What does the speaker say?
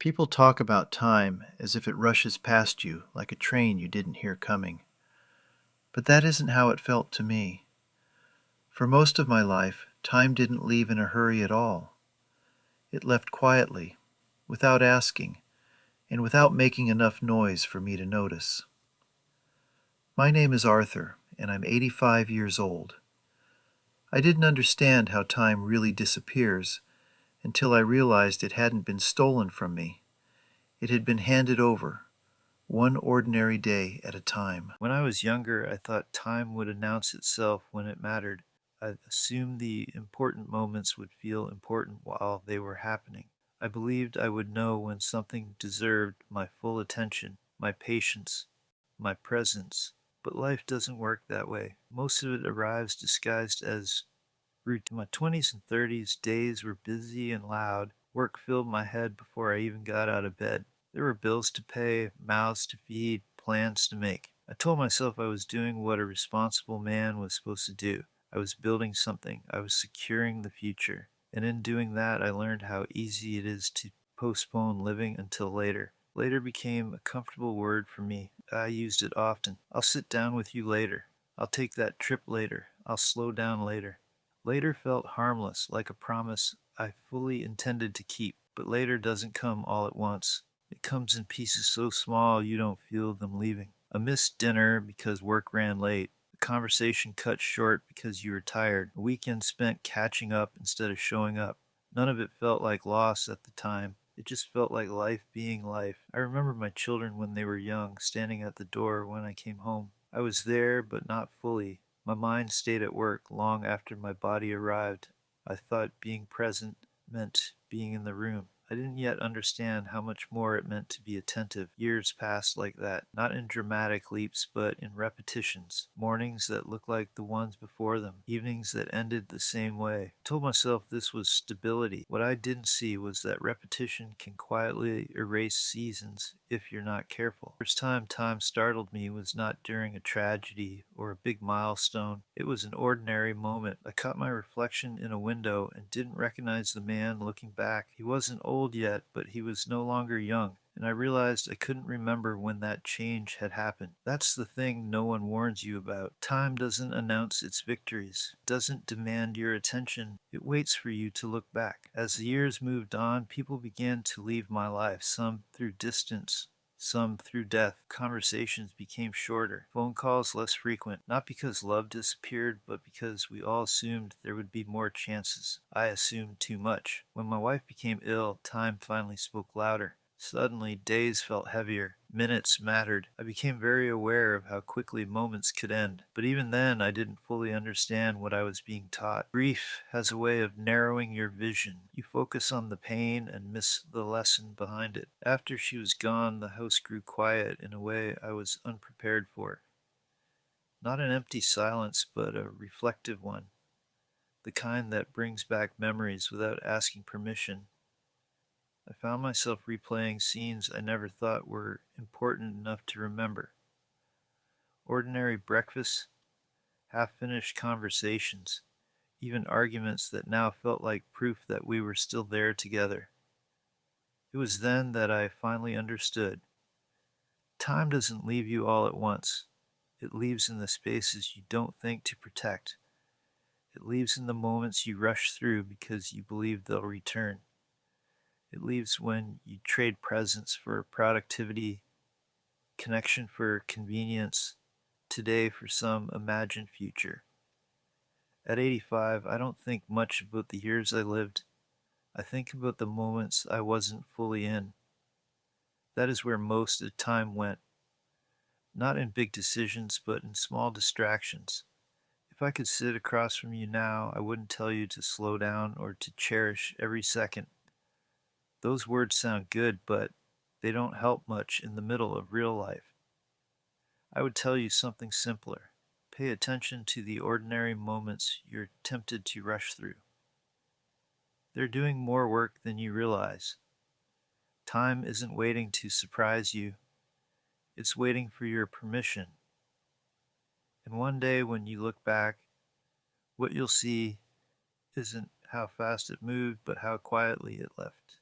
People talk about time as if it rushes past you like a train you didn't hear coming. But that isn't how it felt to me. For most of my life, time didn't leave in a hurry at all. It left quietly, without asking, and without making enough noise for me to notice. My name is Arthur, and I'm 85 years old. I didn't understand how time really disappears until I realized it hadn't been stolen from me. It had been handed over, one ordinary day at a time. When I was younger, I thought time would announce itself when it mattered. I assumed the important moments would feel important while they were happening. I believed I would know when something deserved my full attention, my patience, my presence. But life doesn't work that way. Most of it arrives disguised as routine. In my 20s and 30s, days were busy and loud. Work filled my head before I even got out of bed. There were bills to pay, mouths to feed, plans to make. I told myself I was doing what a responsible man was supposed to do. I was building something. I was securing the future. And in doing that, I learned how easy it is to postpone living until later. Later became a comfortable word for me. I used it often. I'll sit down with you later. I'll take that trip later. I'll slow down later. Later felt harmless, like a promise I fully intended to keep. But later doesn't come all at once. It comes in pieces so small you don't feel them leaving. A missed dinner because work ran late. A conversation cut short because you were tired. A weekend spent catching up instead of showing up. None of it felt like loss at the time. It just felt like life being life. I remember my children when they were young, standing at the door when I came home. I was there, but not fully. My mind stayed at work long after my body arrived. I thought being present meant being in the room. I didn't yet understand how much more it meant to be attentive. Years passed like that, not in dramatic leaps, but in repetitions. Mornings that looked like the ones before them, evenings that ended the same way. I told myself this was stability. What I didn't see was that repetition can quietly erase seasons if you're not careful. The first time startled me was not during a tragedy or a big milestone. It was an ordinary moment. I caught my reflection in a window and didn't recognize the man looking back. He wasn't old yet, but he was no longer young. And I realized I couldn't remember when that change had happened. That's the thing no one warns you about. Time doesn't announce its victories. It doesn't demand your attention. It waits for you to look back. As the years moved on, people began to leave my life, some through distance, some through death. Conversations became shorter, phone calls less frequent, not because love disappeared, but because we all assumed there would be more chances. I assumed too much. When my wife became ill, time finally spoke louder. Suddenly, days felt heavier. Minutes mattered. I became very aware of how quickly moments could end. But even then, I didn't fully understand what I was being taught. Grief has a way of narrowing your vision. You focus on the pain and miss the lesson behind it. After she was gone, the house grew quiet in a way I was unprepared for. Not an empty silence, but a reflective one. The kind that brings back memories without asking permission. I found myself replaying scenes I never thought were important enough to remember. Ordinary breakfasts, half-finished conversations, even arguments that now felt like proof that we were still there together. It was then that I finally understood. Time doesn't leave you all at once. It leaves in the spaces you don't think to protect. It leaves in the moments you rush through because you believe they'll return. It leaves when you trade presence for productivity, connection for convenience, today for some imagined future. At 85, I don't think much about the years I lived. I think about the moments I wasn't fully in. That is where most of the time went, not in big decisions, but in small distractions. If I could sit across from you now, I wouldn't tell you to slow down or to cherish every second. Those words sound good, but they don't help much in the middle of real life. I would tell you something simpler. Pay attention to the ordinary moments you're tempted to rush through. They're doing more work than you realize. Time isn't waiting to surprise you. It's waiting for your permission. And one day when you look back, what you'll see isn't how fast it moved, but how quietly it left.